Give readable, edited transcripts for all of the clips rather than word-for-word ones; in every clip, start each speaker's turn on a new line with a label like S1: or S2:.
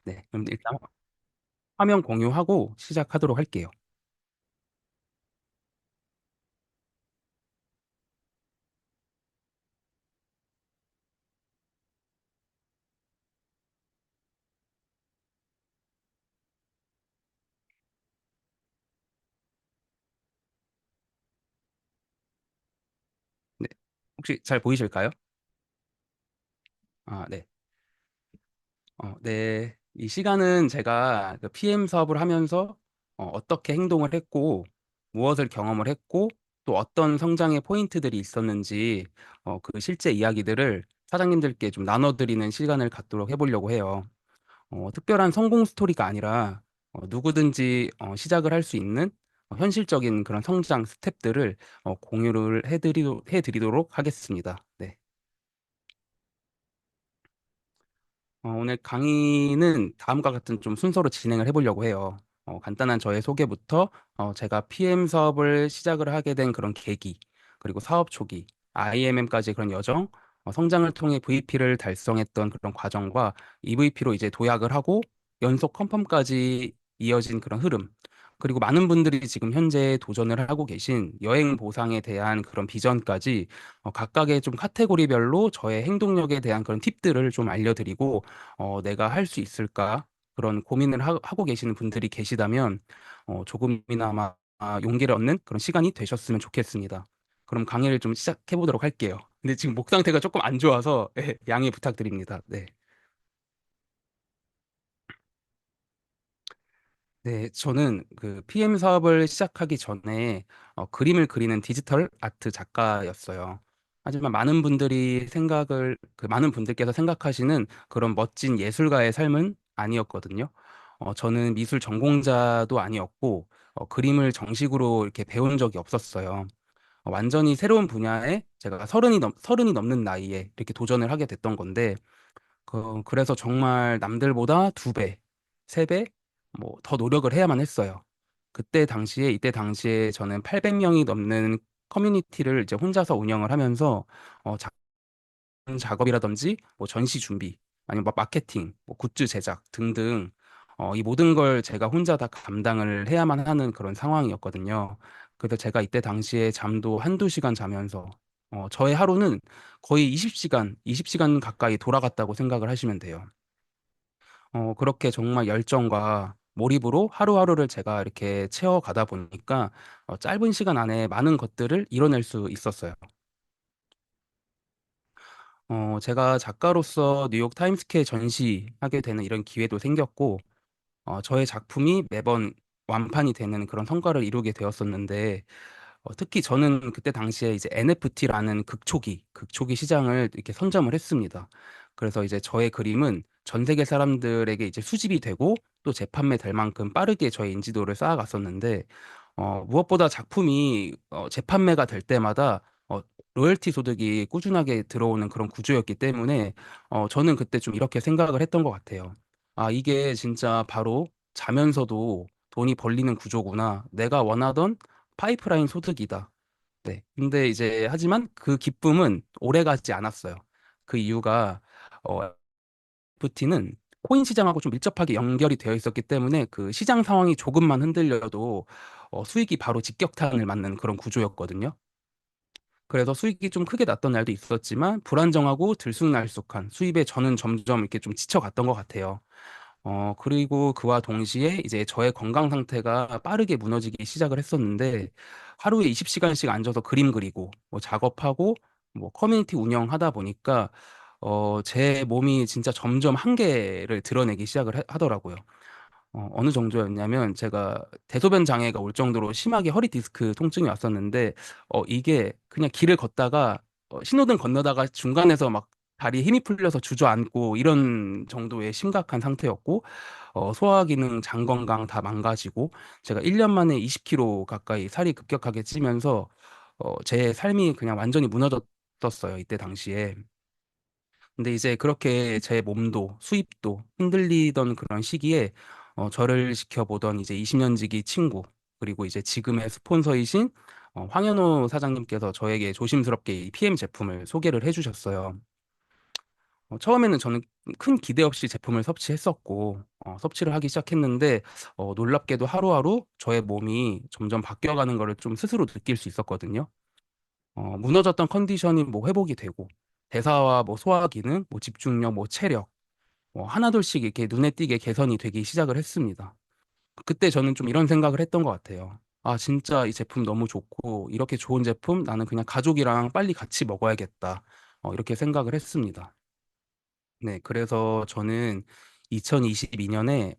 S1: 네, 그럼 일단 화면 공유하고 시작하도록 할게요. 네, 혹시 잘 보이실까요? 아, 네. 네. 이 시간은 제가 그 PM 사업을 하면서 떻게 행동을 했고, 무엇을 경험을 했고, 또 어떤 성장의 포인트들이 있었는지, 그 실제 이야기들을 사장님들께 좀 나눠드리는 시간을 갖도록 해보려고 해요. 특별한 성공 스토리가 아니라 누구든지 시작을 할 수 있는 현실적인 그런 성장 스텝들을 공유를 해드리도록 하겠습니다. 네. 오늘 강의는 다음과 같은 좀 순서로 진행을 해보려고 해요. 간단한 저의 소개부터 제가 PM 사업을 시작을 하게 된 그런 계기, 그리고 사업 초기, IMM까지 그런 여정, 성장을 통해 VP를 달성했던 그런 과정과 EVP로 이제 도약을 하고 연속 컨펌까지 이어진 그런 흐름, 그리고 많은 분들이 지금 현재 도전을 하고 계신 여행 보상에 대한 그런 비전까지 각각의 좀 카테고리별로 저의 행동력에 대한 그런 팁들을 좀 알려드리고 내가 할 수 있을까? 그런 고민을 하고 계시는 분들이 계시다면 조금이나마 용기를 얻는 그런 시간이 되셨으면 좋겠습니다. 그럼 강의를 좀 시작해 보도록 할게요. 근데 지금 목 상태가 조금 안 좋아서 예, 양해 부탁드립니다. 네. 네, 저는 그 PM 사업을 시작하기 전에 그림을 그리는 디지털 아트 작가였어요. 하지만 많은 분들께서 생각하시는 그런 멋진 예술가의 삶은 아니었거든요. 저는 미술 전공자도 아니었고, 그림을 정식으로 이렇게 배운 적이 없었어요. 완전히 새로운 분야에 제가 서른이 넘는 나이에 이렇게 도전을 하게 됐던 건데, 그래서 정말 남들보다 두 배, 세 배, 뭐 더 노력을 해야만 했어요. 이때 당시에 저는 800명이 넘는 커뮤니티를 이제 혼자서 운영을 하면서 작업이라든지 뭐 전시 준비, 아니면 뭐 마케팅, 뭐 굿즈 제작 등등 이 모든 걸 제가 혼자 다 감당을 해야만 하는 그런 상황이었거든요. 그래서 제가 이때 당시에 잠도 한두 시간 자면서 저의 하루는 거의 20시간 가까이 돌아갔다고 생각을 하시면 돼요. 그렇게 정말 열정과 몰입으로 하루하루를 제가 이렇게 채워가다 보니까 짧은 시간 안에 많은 것들을 이뤄낼 수 있었어요. 제가 작가로서 뉴욕 타임스퀘어 전시하게 되는 이런 기회도 생겼고, 저의 작품이 매번 완판이 되는 그런 성과를 이루게 되었었는데, 특히 저는 그때 당시에 이제 NFT라는 극초기 시장을 이렇게 선점을 했습니다. 그래서 이제 저의 그림은 전 세계 사람들에게 이제 수집이 되고 또 재판매 될 만큼 빠르게 저의 인지도를 쌓아갔었는데, 무엇보다 작품이 재판매가 될 때마다 로열티 소득이 꾸준하게 들어오는 그런 구조였기 때문에 저는 그때 좀 이렇게 생각을 했던 것 같아요. 아, 이게 진짜 바로 자면서도 돈이 벌리는 구조구나. 내가 원하던 파이프라인 소득이다. 네. 근데 이제 하지만 그 기쁨은 오래 가지 않았어요. 그 이유가 FT는 코인 시장하고 좀 밀접하게 연결이 되어 있었기 때문에 그 시장 상황이 조금만 흔들려도 수익이 바로 직격탄을 맞는 그런 구조였거든요. 그래서 수익이 좀 크게 났던 날도 있었지만 불안정하고 들쑥날쑥한 수입에 저는 점점 이렇게 좀 지쳐갔던 것 같아요. 그리고 그와 동시에 이제 저의 건강 상태가 빠르게 무너지기 시작을 했었는데 하루에 20시간씩 앉아서 그림 그리고 뭐 작업하고 뭐 커뮤니티 운영하다 보니까 제 몸이 진짜 점점 한계를 드러내기 시작을 하더라고요. 어느 정도였냐면 제가 대소변 장애가 올 정도로 심하게 허리 디스크 통증이 왔었는데 이게 그냥 길을 걷다가 신호등 건너다가 중간에서 막 다리에 힘이 풀려서 주저앉고 이런 정도의 심각한 상태였고 소화 기능, 장 건강 다 망가지고 제가 1년 만에 20kg 가까이 살이 급격하게 찌면서 제 삶이 그냥 완전히 무너졌었어요. 이때 당시에. 근데 이제 그렇게 제 몸도 수입도 흔들리던 그런 시기에 저를 지켜보던 이제 20년 지기 친구 그리고 이제 지금의 스폰서이신 황현호 사장님께서 저에게 조심스럽게 이 PM 제품을 소개를 해주셨어요. 처음에는 저는 큰 기대 없이 제품을 섭취했었고 섭취를 하기 시작했는데 놀랍게도 하루하루 저의 몸이 점점 바뀌어가는 거를 좀 스스로 느낄 수 있었거든요. 무너졌던 컨디션이 뭐 회복이 되고 대사와 뭐 소화 기능, 뭐 집중력, 뭐 체력 하나둘씩 이렇게 눈에 띄게 개선이 되기 시작을 했습니다. 그때 저는 좀 이런 생각을 했던 것 같아요. 아, 진짜 이 제품 너무 좋고 이렇게 좋은 제품 나는 그냥 가족이랑 빨리 같이 먹어야겠다. 이렇게 생각을 했습니다. 네, 그래서 저는 2022년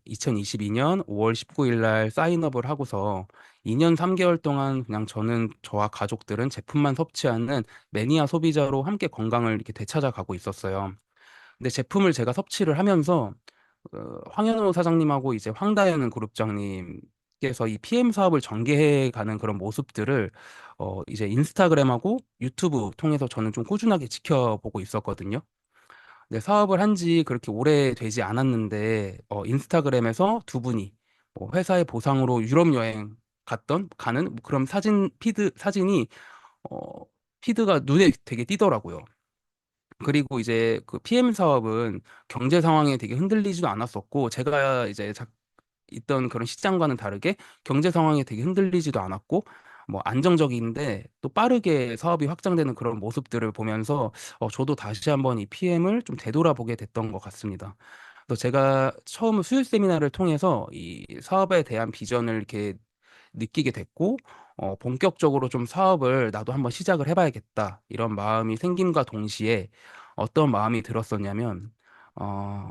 S1: 5월 19일 날 사인업을 하고서 2년 3개월 동안 그냥 저는 저와 가족들은 제품만 섭취하는 매니아 소비자로 함께 건강을 이렇게 되찾아가고 있었어요. 근데 제품을 제가 섭취를 하면서 황현우 사장님하고 이제 황다현 그룹장님께서 이 PM 사업을 전개해 가는 그런 모습들을 이제 인스타그램하고 유튜브 통해서 저는 좀 꾸준하게 지켜보고 있었거든요. 네, 사업을 한지 그렇게 오래 되지 않았는데 인스타그램에서 두 분이 회사의 보상으로 유럽 여행 가는 뭐 그런 사진이 어, 피드가 눈에 되게 띄더라고요. 그리고 이제 그 PM 사업은 경제 상황에 되게 흔들리지도 않았었고 제가 이제 있던 그런 시장과는 다르게 경제 상황에 되게 흔들리지도 않았고 뭐 안정적인데 또 빠르게 사업이 확장되는 그런 모습들을 보면서 저도 다시 한번 이 PM을 좀 되돌아보게 됐던 것 같습니다. 또 제가 처음 수요 세미나를 통해서 이 사업에 대한 비전을 이렇게 느끼게 됐고 본격적으로 좀 사업을 나도 한번 시작을 해봐야겠다 이런 마음이 생김과 동시에 어떤 마음이 들었었냐면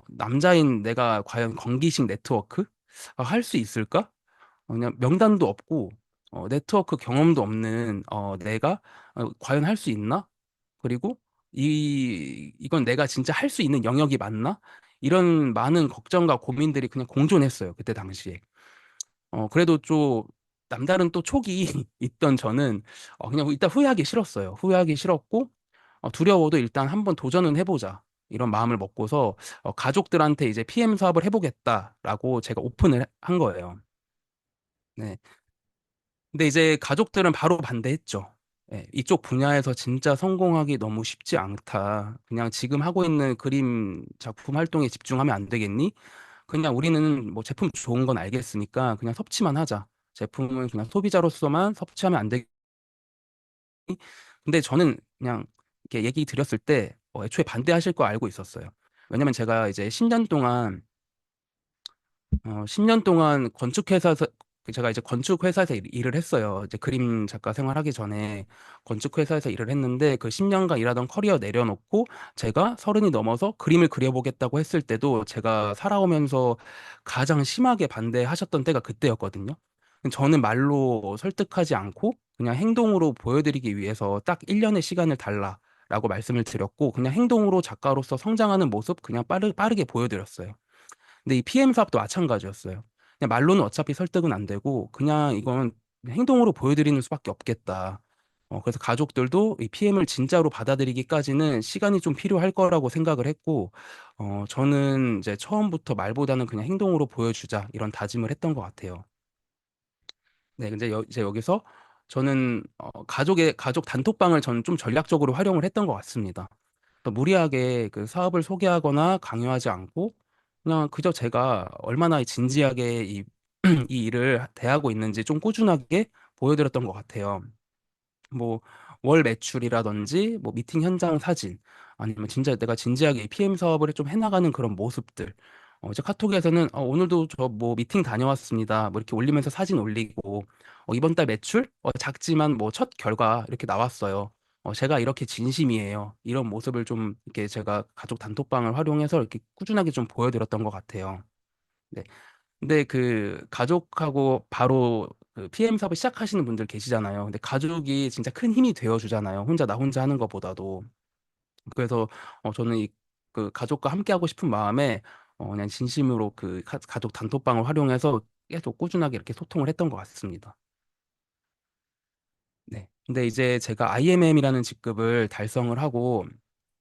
S1: 남자인 내가 과연 건기식 네트워크 할 수 있을까? 그냥 명단도 없고 네트워크 경험도 없는 내가 과연 할 수 있나? 그리고 이건 내가 진짜 할 수 있는 영역이 맞나? 이런 많은 걱정과 고민들이 그냥 공존했어요. 그때 당시에. 그래도 좀 남다른 또 촉이 있던 저는 그냥 일단 후회하기 싫었어요. 후회하기 싫었고 두려워도 일단 한번 도전은 해보자. 이런 마음을 먹고서 가족들한테 이제 PM 사업을 해보겠다라고 제가 오픈을 한 거예요. 네. 근데 이제 가족들은 바로 반대했죠. 예, 이쪽 분야에서 진짜 성공하기 너무 쉽지 않다. 그냥 지금 하고 있는 그림 작품 활동에 집중하면 안 되겠니? 그냥 우리는 뭐 제품 좋은 건 알겠으니까 그냥 섭취만 하자. 제품은 그냥 소비자로서만 섭취하면 안 되겠니? 근데 저는 그냥 이렇게 얘기 드렸을 때 애초에 반대하실 거 알고 있었어요. 왜냐면 제가 이제 10년 동안 10년 동안 건축회사에서 제가 이제 건축회사에서 일을 했어요. 이제 그림 작가 생활하기 전에 건축회사에서 일을 했는데 그 10년간 일하던 커리어 내려놓고 제가 서른이 넘어서 그림을 그려보겠다고 했을 때도 제가 살아오면서 가장 심하게 반대하셨던 때가 그때였거든요. 저는 말로 설득하지 않고 그냥 행동으로 보여드리기 위해서 딱 1년의 시간을 달라라고 말씀을 드렸고 그냥 행동으로 작가로서 성장하는 모습 그냥 빠르게 보여드렸어요. 근데 이 PM 사업도 마찬가지였어요. 그냥 말로는 어차피 설득은 안 되고 그냥 이건 행동으로 보여드리는 수밖에 없겠다. 그래서 가족들도 이 PM을 진짜로 받아들이기까지는 시간이 좀 필요할 거라고 생각을 했고, 저는 이제 처음부터 말보다는 그냥 행동으로 보여주자 이런 다짐을 했던 것 같아요. 네, 근데 이제 여기서 저는 가족 단톡방을 저는 좀 전략적으로 활용을 했던 것 같습니다. 또 무리하게 그 사업을 소개하거나 강요하지 않고 그냥 그저 제가 얼마나 진지하게 이 일을 대하고 있는지 좀 꾸준하게 보여드렸던 것 같아요. 뭐 월 매출이라든지 뭐 미팅 현장 사진 아니면 진짜 내가 진지하게 이 PM 사업을 좀 해나가는 그런 모습들 이제 카톡에서는 오늘도 저 뭐 미팅 다녀왔습니다 뭐 이렇게 올리면서 사진 올리고 이번 달 매출 작지만 뭐 첫 결과 이렇게 나왔어요. 제가 이렇게 진심이에요. 이런 모습을 좀 이렇게 제가 가족 단톡방을 활용해서 이렇게 꾸준하게 좀 보여드렸던 것 같아요. 네. 근데 그 가족하고 바로 그 PM 사업을 시작하시는 분들 계시잖아요. 근데 가족이 진짜 큰 힘이 되어 주잖아요. 나 혼자 하는 것보다도. 그래서 저는 이 그 가족과 함께 하고 싶은 마음에 그냥 진심으로 그 가족 단톡방을 활용해서 계속 꾸준하게 이렇게 소통을 했던 것 같습니다. 네. 근데 이제 제가 IMM이라는 직급을 달성을 하고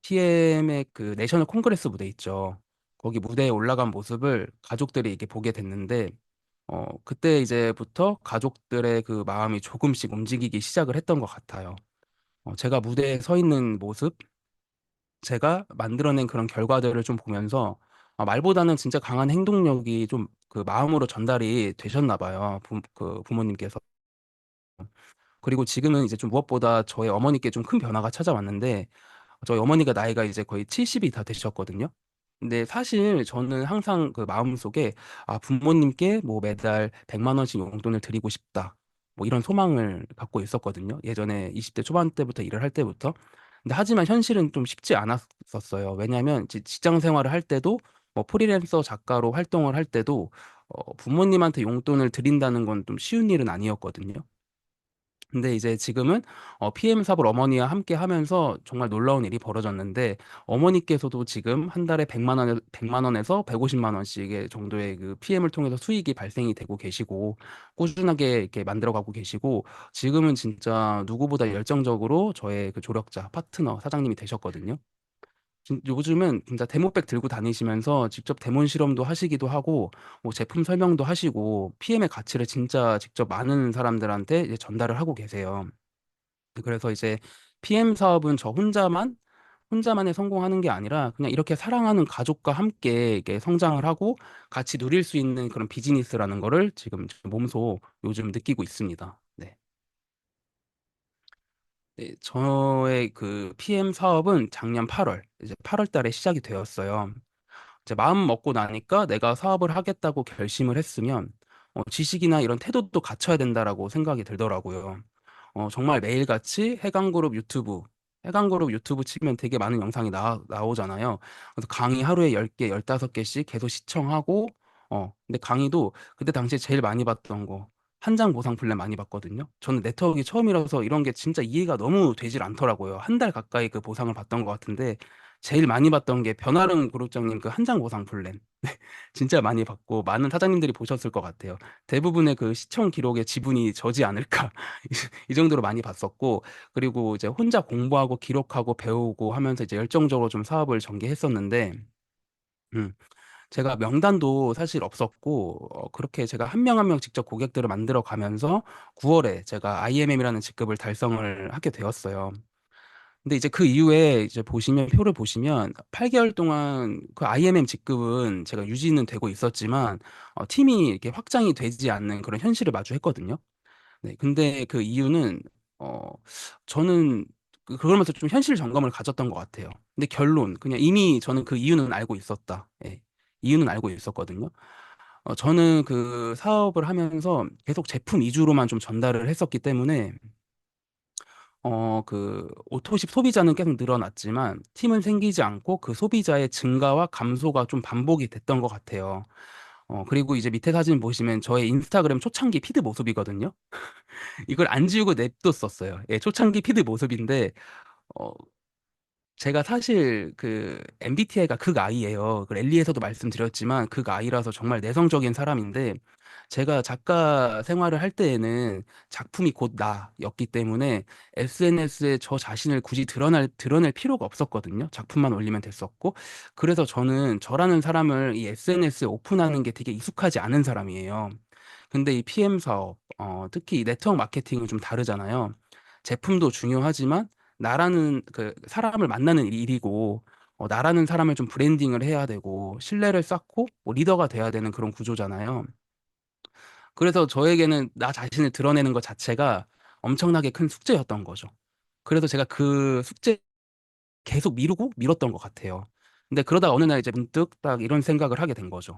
S1: PM의 그 내셔널 콩그레스 무대 있죠. 거기 무대에 올라간 모습을 가족들이 이렇게 보게 됐는데 그때 이제부터 가족들의 그 마음이 조금씩 움직이기 시작을 했던 것 같아요. 제가 무대에 서 있는 모습, 제가 만들어낸 그런 결과들을 좀 보면서 말보다는 진짜 강한 행동력이 좀 그 마음으로 전달이 되셨나 봐요. 그 부모님께서. 그리고 지금은 이제 좀 무엇보다 저희 어머니께 좀 큰 변화가 찾아왔는데 저희 어머니가 나이가 이제 거의 70이 다 되셨거든요. 근데 사실 저는 항상 그 마음속에 부모님께 뭐 매달 100만 원씩 용돈을 드리고 싶다. 뭐 이런 소망을 갖고 있었거든요. 예전에 20대 초반 때부터 일을 할 때부터. 근데 하지만 현실은 좀 쉽지 않았었어요. 왜냐하면 직장 생활을 할 때도 뭐 프리랜서 작가로 활동을 할 때도 부모님한테 용돈을 드린다는 건 좀 쉬운 일은 아니었거든요. 근데 이제 지금은 PM 사업을 어머니와 함께 하면서 정말 놀라운 일이 벌어졌는데 어머니께서도 지금 한 달에 100만 원에서 150만 원씩의 정도의 그 PM을 통해서 수익이 발생이 되고 계시고 꾸준하게 이렇게 만들어가고 계시고 지금은 진짜 누구보다 열정적으로 저의 그 조력자, 파트너, 사장님이 되셨거든요. 요즘은 진짜 데모백 들고 다니시면서 직접 데몬 실험도 하시기도 하고 뭐 제품 설명도 하시고 PM의 가치를 진짜 직접 많은 사람들한테 이제 전달을 하고 계세요. 그래서 이제 PM 사업은 저 혼자만의 성공하는 게 아니라 그냥 이렇게 사랑하는 가족과 함께 이렇게 성장을 하고 같이 누릴 수 있는 그런 비즈니스라는 거를 지금 몸소 요즘 느끼고 있습니다. 네. 네, 저의 그 PM 사업은 작년 8월, 이제 8월 달에 시작이 되었어요. 이제 마음 먹고 나니까 내가 사업을 하겠다고 결심을 했으면 지식이나 이런 태도도 갖춰야 된다라고 생각이 들더라고요. 정말 매일같이 해강그룹 유튜브 치면 되게 많은 영상이 나오잖아요. 그래서 강의 하루에 10개, 15개씩 계속 시청하고, 근데 강의도 그때 당시에 제일 많이 봤던 거, 한 장 보상 플랜 많이 봤거든요. 저는 네트워크가 처음이라서 이런 게 진짜 이해가 너무 되질 않더라고요. 한 달 가까이 그 보상을 받던 것 같은데, 제일 많이 봤던 게 변화른 그룹장님 그 한 장 보상 플랜. 진짜 많이 봤고 많은 사장님들이 보셨을 것 같아요. 대부분의 그 시청 기록의 지분이 저지 않을까 이 정도로 많이 봤었고 그리고 이제 혼자 공부하고 기록하고 배우고 하면서 이제 열정적으로 좀 사업을 전개했었는데 음, 제가 명단도 사실 없었고 그렇게 제가 한 명 한 명 직접 고객들을 만들어 가면서 9월에 제가 IMM이라는 직급을 달성을 하게 되었어요. 근데 이제 그 이후에 이제 표를 보시면 8개월 동안 그 IMM 직급은 제가 유지는 되고 있었지만 팀이 이렇게 확장이 되지 않는 그런 현실을 마주했거든요. 네, 근데 그 이유는 어, 저는 그러면서 좀 현실 점검을 가졌던 것 같아요. 근데 결론 그냥 이미 저는 그 이유는 알고 있었다. 예, 이유는 알고 있었거든요. 저는 그 사업을 하면서 계속 제품 위주로만 좀 전달을 했었기 때문에 그 오토십 소비자는 계속 늘어났지만 팀은 생기지 않고 그 소비자의 증가와 감소가 좀 반복이 됐던 것 같아요. 그리고 이제 밑에 사진 보시면 저의 인스타그램 초창기 피드 모습이거든요. 이걸 안 지우고 냅뒀었어요. 예, 초창기 피드 모습인데, 어, 제가 사실 그 MBTI가 극I예요. 그 랠리에서도 말씀드렸지만 극I라서 정말 내성적인 사람인데 제가 작가 생활을 할 때에는 작품이 곧 나였기 때문에 SNS에 저 자신을 굳이 드러낼 필요가 없었거든요. 작품만 올리면 됐었고. 그래서 저는 저라는 사람을 이 SNS에 오픈하는 게 되게 익숙하지 않은 사람이에요. 근데 이 PM 사업, 특히 이 네트워크 마케팅은 좀 다르잖아요. 제품도 중요하지만 나라는 그 사람을 만나는 일이고 나라는 사람을 좀 브랜딩을 해야 되고 신뢰를 쌓고 뭐 리더가 돼야 되는 그런 구조잖아요. 그래서 저에게는 나 자신을 드러내는 것 자체가 엄청나게 큰 숙제였던 거죠. 그래서 제가 그 숙제 계속 미루고 미뤘던 것 같아요. 근데 그러다가 어느 날 이제 문득 딱 이런 생각을 하게 된 거죠.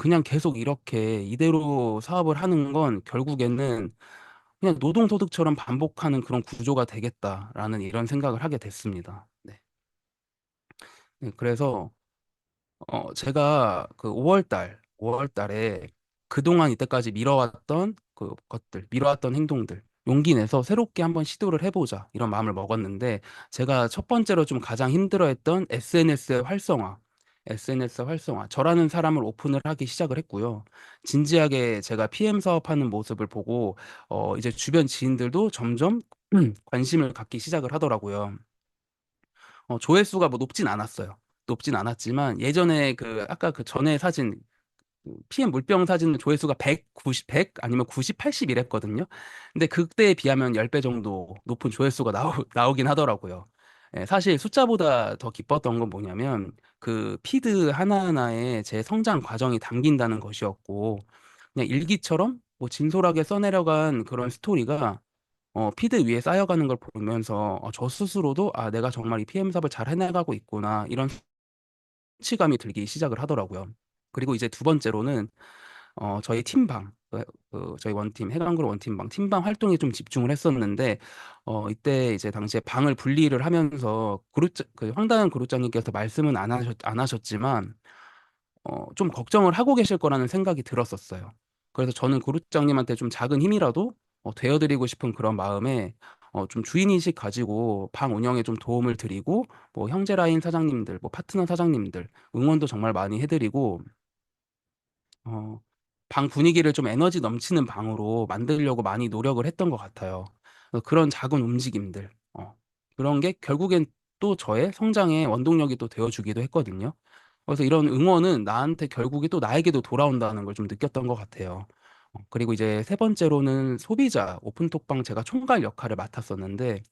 S1: 그냥 계속 이렇게 이대로 사업을 하는 건 결국에는 그냥 노동소득처럼 반복하는 그런 구조가 되겠다라는 이런 생각을 하게 됐습니다. 네. 네, 그래서 제가 그 5월 달에 그동안 이때까지 미뤄왔던 그 것들, 미뤄왔던 행동들, 용기 내서 새롭게 한번 시도를 해보자 이런 마음을 먹었는데 제가 첫 번째로 좀 가장 힘들어했던 SNS 활성화, 저라는 사람을 오픈을 하기 시작을 했고요. 진지하게 제가 PM 사업하는 모습을 보고 이제 주변 지인들도 점점 관심을 갖기 시작을 하더라고요. 조회수가 뭐 높진 않았어요. 높진 않았지만 예전에 그 아까 그 전에 사진 PM 물병 사진 조회수가 100 아니면 90, 80 이랬거든요. 근데 그때에 비하면 10배 정도 높은 조회수가 나오긴 하더라고요. 예, 사실 숫자보다 더 기뻤던 건 뭐냐면 그 피드 하나하나에 제 성장 과정이 담긴다는 것이었고, 그냥 일기처럼 뭐 진솔하게 써내려간 그런 스토리가 피드 위에 쌓여가는 걸 보면서 저 스스로도 아, 내가 정말 이 PM 사업을 잘 해나가고 있구나, 이런 성취감이 들기 시작을 하더라고요. 그리고 이제 두 번째로는 저희 팀방, 저희 원팀, 해강그룹 원팀방, 팀방 활동에 좀 집중을 했었는데, 이때 이제 당시에 방을 분리를 하면서 그 황당한 그룹장님께서 말씀은 안 하셨지만, 좀 걱정을 하고 계실 거라는 생각이 들었었어요. 그래서 저는 그룹장님한테 좀 작은 힘이라도 되어드리고 싶은 그런 마음에 좀 주인의식 가지고 방 운영에 좀 도움을 드리고, 뭐 형제라인 사장님들, 뭐 파트너 사장님들 응원도 정말 많이 해드리고, 어, 방 분위기를 좀 에너지 넘치는 방으로 만들려고 많이 노력을 했던 것 같아요. 그런 작은 움직임들, 그런 게 결국엔 또 저의 성장의 원동력이 또 되어주기도 했거든요. 그래서 이런 응원은 나한테 결국에 또 나에게도 돌아온다는 걸 좀 느꼈던 것 같아요. 그리고 이제 세 번째로는 소비자 오픈톡방 제가 총괄 역할을 맡았었는데,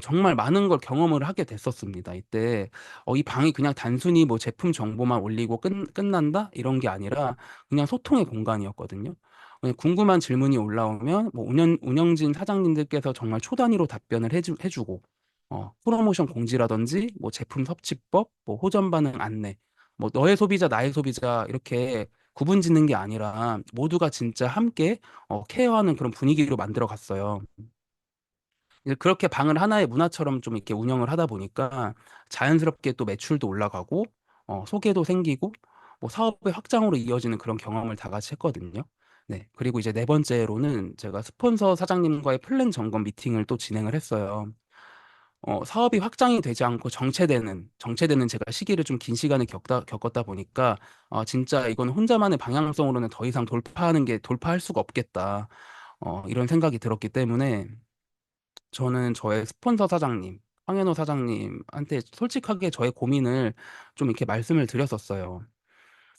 S1: 정말 많은 걸 경험을 하게 됐었습니다. 이때 이 방이 그냥 단순히 뭐 제품 정보만 올리고 끝난다 이런 게 아니라 그냥 소통의 공간이었거든요. 그냥 궁금한 질문이 올라오면 뭐 운영진 사장님들께서 정말 초단위로 답변을 해주고, 프로모션 공지라든지 뭐 제품 섭취법, 뭐 호전 반응 안내, 뭐 너의 소비자 나의 소비자 이렇게 구분 짓는 게 아니라 모두가 진짜 함께 케어하는 그런 분위기로 만들어 갔어요. 이제 그렇게 방을 하나의 문화처럼 좀 이렇게 운영을 하다 보니까 자연스럽게 또 매출도 올라가고, 소개도 생기고, 뭐 사업의 확장으로 이어지는 그런 경험을 다 같이 했거든요. 네. 그리고 이제 네 번째로는 제가 스폰서 사장님과의 플랜 점검 미팅을 또 진행을 했어요. 사업이 확장이 되지 않고 정체되는 제가 시기를 좀 긴 시간을 겪었다 보니까, 진짜 이건 혼자만의 방향성으로는 더 이상 돌파할 수가 없겠다. 이런 생각이 들었기 때문에 저는 저의 스폰서 사장님, 황현호 사장님한테 솔직하게 저의 고민을 좀 이렇게 말씀을 드렸었어요.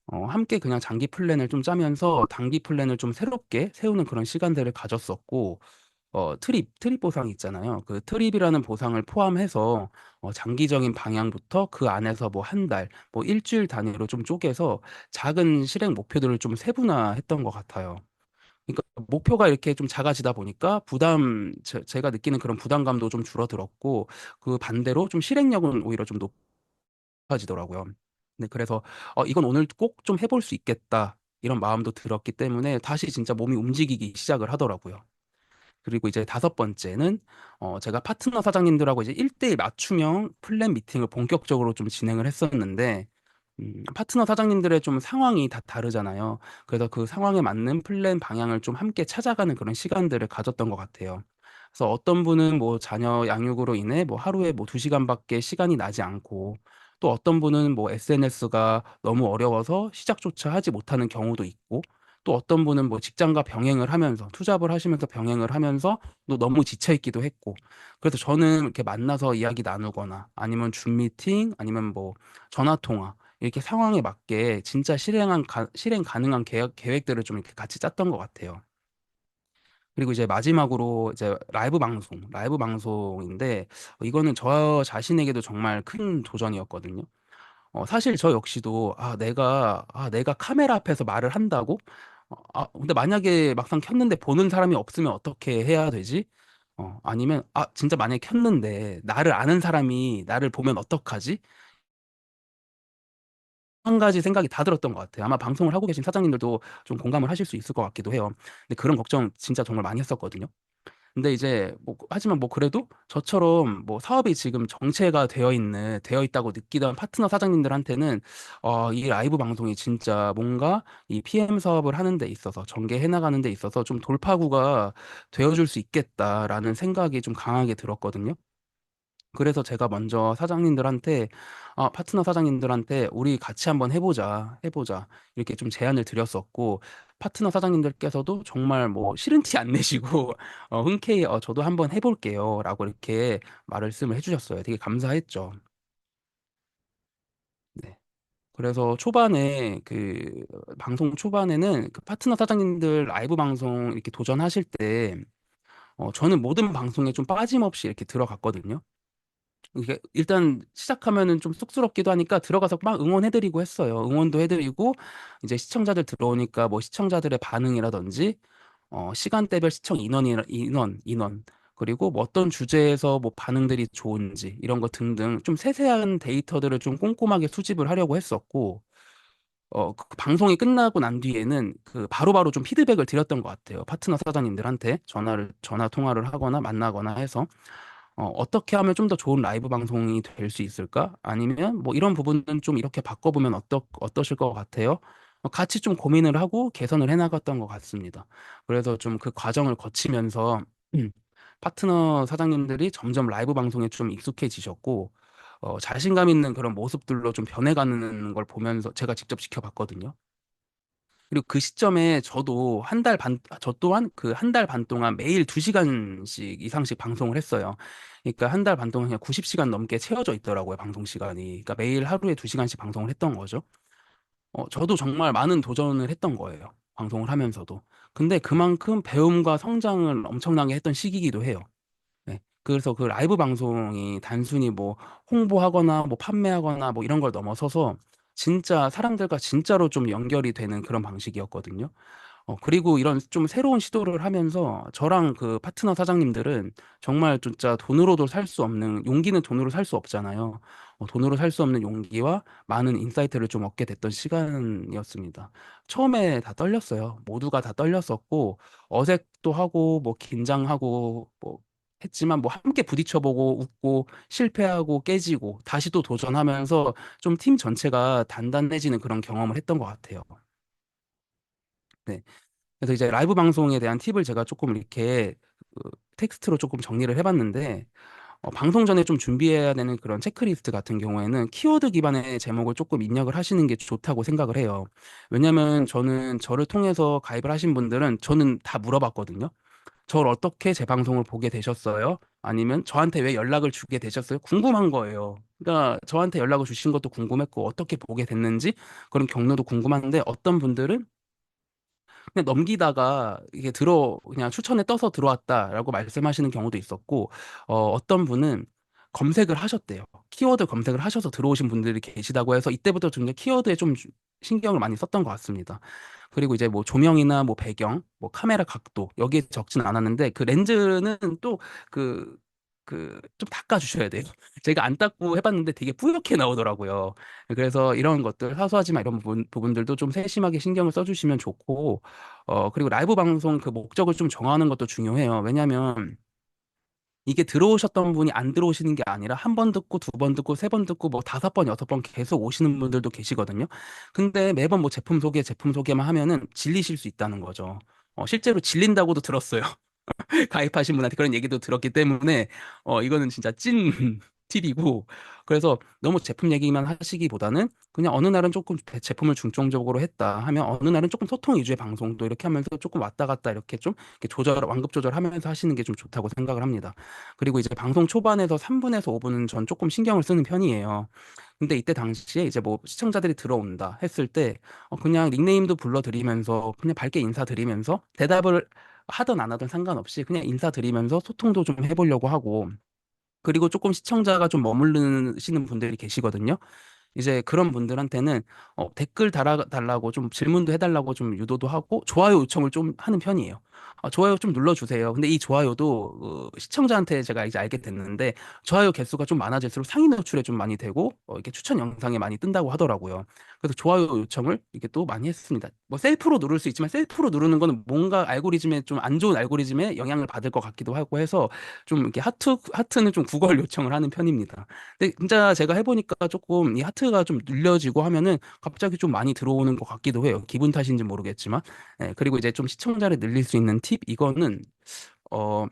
S1: 함께 그냥 장기 플랜을 좀 짜면서 단기 플랜을 좀 새롭게 세우는 그런 시간들을 가졌었고, 트립 보상 있잖아요. 그 트립이라는 보상을 포함해서 장기적인 방향부터 그 안에서 뭐 한 달, 뭐 일주일 단위로 좀 쪼개서 작은 실행 목표들을 좀 세분화했던 것 같아요. 그러니까 목표가 이렇게 좀 작아지다 보니까 제가 느끼는 그런 부담감도 좀 줄어들었고, 그 반대로 좀 실행력은 오히려 좀 높아지더라고요. 네, 그래서 이건 오늘 꼭 좀 해볼 수 있겠다, 이런 마음도 들었기 때문에 다시 진짜 몸이 움직이기 시작을 하더라고요. 그리고 이제 다섯 번째는 제가 파트너 사장님들하고 이제 1대1 맞춤형 플랜 미팅을 본격적으로 좀 진행을 했었는데, 파트너 사장님들의 좀 상황이 다 다르잖아요. 그래서 그 상황에 맞는 플랜 방향을 좀 함께 찾아가는 그런 시간들을 가졌던 것 같아요. 그래서 어떤 분은 뭐 자녀 양육으로 인해 뭐 하루에 뭐 2시간밖에 시간이 나지 않고, 또 어떤 분은 뭐 SNS가 너무 어려워서 시작조차 하지 못하는 경우도 있고, 또 어떤 분은 뭐 직장과 병행을 하면서 투잡을 하시면서 병행을 하면서 또 너무 지쳐 있기도 했고, 그래서 저는 이렇게 만나서 이야기 나누거나 아니면 줌 미팅 아니면 뭐 전화 통화, 이렇게 상황에 맞게 진짜 실행 가능한 계획들을 좀 이렇게 같이 짰던 것 같아요. 그리고 이제 마지막으로 이제 라이브 방송인데, 이거는 저 자신에게도 정말 큰 도전이었거든요. 사실 저 역시도 내가 카메라 앞에서 말을 한다고? 근데 만약에 막상 켰는데 보는 사람이 없으면 어떻게 해야 되지? 아니면 진짜 만약에 켰는데 나를 아는 사람이 나를 보면 어떡하지? 한 가지 생각이 다 들었던 것 같아요. 아마 방송을 하고 계신 사장님들도 좀 공감을 하실 수 있을 것 같기도 해요. 근데 그런 걱정 진짜 정말 많이 했었거든요. 근데 이제 뭐 하지만 뭐 그래도 저처럼 뭐 사업이 지금 정체가 되어 있다고 느끼던 파트너 사장님들한테는 이 라이브 방송이 진짜 뭔가 이 PM 사업을 하는 데 있어서 전개해 나가는 데 있어서 좀 돌파구가 되어 줄 수 있겠다라는 생각이 좀 강하게 들었거든요. 그래서 제가 먼저 파트너 사장님들한테 우리 같이 한번 해보자. 이렇게 좀 제안을 드렸었고, 파트너 사장님들께서도 정말 뭐 싫은 티 안 내시고, 흔쾌히 저도 한번 해볼게요, 라고 이렇게 말씀을 해주셨어요. 되게 감사했죠. 네. 그래서 방송 초반에는 그 파트너 사장님들 라이브 방송 이렇게 도전하실 때, 저는 모든 방송에 좀 빠짐없이 이렇게 들어갔거든요. 이게 일단 시작하면은 좀 쑥스럽기도 하니까 들어가서 막 응원해드리고 했어요. 응원도 해드리고 이제 시청자들 들어오니까 뭐 시청자들의 반응이라든지 시간대별 시청 인원 그리고 뭐 어떤 주제에서 뭐 반응들이 좋은지 이런 거 등등 좀 세세한 데이터들을 좀 꼼꼼하게 수집을 하려고 했었고 그 방송이 끝나고 난 뒤에는 그 바로바로 좀 피드백을 드렸던 것 같아요. 파트너 사장님들한테 전화 통화를 하거나 만나거나 해서 어떻게 하면 좀 더 좋은 라이브 방송이 될 수 있을까? 아니면 뭐 이런 부분은 좀 이렇게 바꿔보면 어떠실 것 같아요? 같이 좀 고민을 하고 개선을 해나갔던 것 같습니다. 그래서 좀 그 과정을 거치면서 파트너 사장님들이 점점 라이브 방송에 좀 익숙해지셨고, 자신감 있는 그런 모습들로 좀 변해가는 걸 보면서 제가 직접 지켜봤거든요. 그리고 그 시점에 저 또한 그 한 달 반 동안 매일 2시간씩 이상씩 방송을 했어요. 그러니까 한 달 반 동안 그냥 90시간 넘게 채워져 있더라고요, 방송 시간이. 그러니까 매일 하루에 2시간씩 방송을 했던 거죠. 저도 정말 많은 도전을 했던 거예요. 방송을 하면서도. 근데 그만큼 배움과 성장을 엄청나게 했던 시기이기도 해요. 네. 그래서 그 라이브 방송이 단순히 뭐 홍보하거나 뭐 판매하거나 뭐 이런 걸 넘어서서 진짜 사람들과 진짜로 좀 연결이 되는 그런 방식이었거든요. 그리고 이런 좀 새로운 시도를 하면서 저랑 그 파트너 사장님들은 정말 진짜 돈으로도 살 수 없는, 용기는 돈으로 살 수 없잖아요. 돈으로 살 수 없는 용기와 많은 인사이트를 좀 얻게 됐던 시간이었습니다. 처음에 다 떨렸어요. 모두가 다 떨렸었고, 어색도 하고, 뭐 긴장하고, 뭐 했지만 뭐 함께 부딪혀보고 웃고 실패하고 깨지고 다시 또 도전하면서 좀 팀 전체가 단단해지는 그런 경험을 했던 것 같아요. 네. 그래서 이제 라이브 방송에 대한 팁을 제가 조금 이렇게 텍스트로 조금 정리를 해봤는데, 방송 전에 좀 준비해야 되는 그런 체크리스트 같은 경우에는 키워드 기반의 제목을 조금 입력을 하시는 게 좋다고 생각을 해요. 왜냐면 저는 저를 통해서 가입을 하신 분들은 저는 다 물어봤거든요. 저를 어떻게 제 방송을 보게 되셨어요? 아니면 저한테 왜 연락을 주게 되셨어요? 궁금한 거예요. 그러니까 저한테 연락을 주신 것도 궁금했고 어떻게 보게 됐는지 그런 경로도 궁금한데 어떤 분들은 그냥 넘기다가 이게 그냥 추천에 떠서 들어왔다라고 말씀하시는 경우도 있었고, 어떤 분은 검색을 하셨대요. 키워드 검색을 하셔서 들어오신 분들이 계시다고 해서 이때부터 좀 키워드에 좀 신경을 많이 썼던 것 같습니다. 그리고 이제 뭐 조명이나 뭐 배경, 뭐 카메라 각도 여기에 적진 않았는데 그 렌즈는 또 그 좀 닦아주셔야 돼요. 제가 안 닦고 해봤는데 되게 뿌옇게 나오더라고요. 그래서 이런 것들 사소하지만 이런 부분들도 좀 세심하게 신경을 써주시면 좋고, 그리고 라이브 방송 그 목적을 좀 정하는 것도 중요해요. 왜냐면 이게 들어오셨던 분이 안 들어오시는 게 아니라 한 번 듣고 두 번 듣고 세 번 듣고 뭐 다섯 번 여섯 번 계속 오시는 분들도 계시거든요. 근데 매번 뭐 제품 소개만 하면은 질리실 수 있다는 거죠. 실제로 질린다고도 들었어요. 가입하신 분한테 그런 얘기도 들었기 때문에 이거는 진짜 찐 팁이고 그래서 너무 제품 얘기만 하시기보다는 그냥 어느 날은 조금 제품을 중점적으로 했다 하면 어느 날은 조금 소통 위주의 방송도 이렇게 하면서 조금 왔다 갔다 이렇게 좀 이렇게 완급 조절하면서 하시는 게 좀 좋다고 생각을 합니다. 그리고 이제 방송 초반에서 3분에서 5분은 전 조금 신경을 쓰는 편이에요. 근데 이때 당시에 이제 뭐 시청자들이 들어온다 했을 때 그냥 닉네임도 불러드리면서 그냥 밝게 인사드리면서 대답을 하든 안 하든 상관없이 그냥 인사드리면서 소통도 좀 해보려고 하고 그리고 조금 시청자가 좀 머무르시는 분들이 계시거든요. 이제 그런 분들한테는 댓글 달아달라고 좀 질문도 해달라고 좀 유도도 하고 좋아요 요청을 좀 하는 편이에요. 좋아요 좀 눌러주세요. 근데 이 좋아요도 시청자한테 제가 이제 알게 됐는데 좋아요 개수가 좀 많아질수록 상위 노출에 좀 많이 되고 이렇게 추천 영상에 많이 뜬다고 하더라고요. 그래서 좋아요 요청을 이렇게 또 많이 했습니다. 뭐 셀프로 누를 수 있지만 셀프로 누르는 거는 뭔가 알고리즘에 좀 안 좋은 알고리즘에 영향을 받을 것 같기도 하고 해서 좀 이렇게 하트는 좀 구걸 요청을 하는 편입니다. 근데 진짜 제가 해보니까 조금 이 하트가 좀 눌려지고 하면은 갑자기 좀 많이 들어오는 것 같기도 해요. 기분 탓인지 모르겠지만. 그리고 이제 좀 시청자를 늘릴 수 있는 팁, 이거는, 어,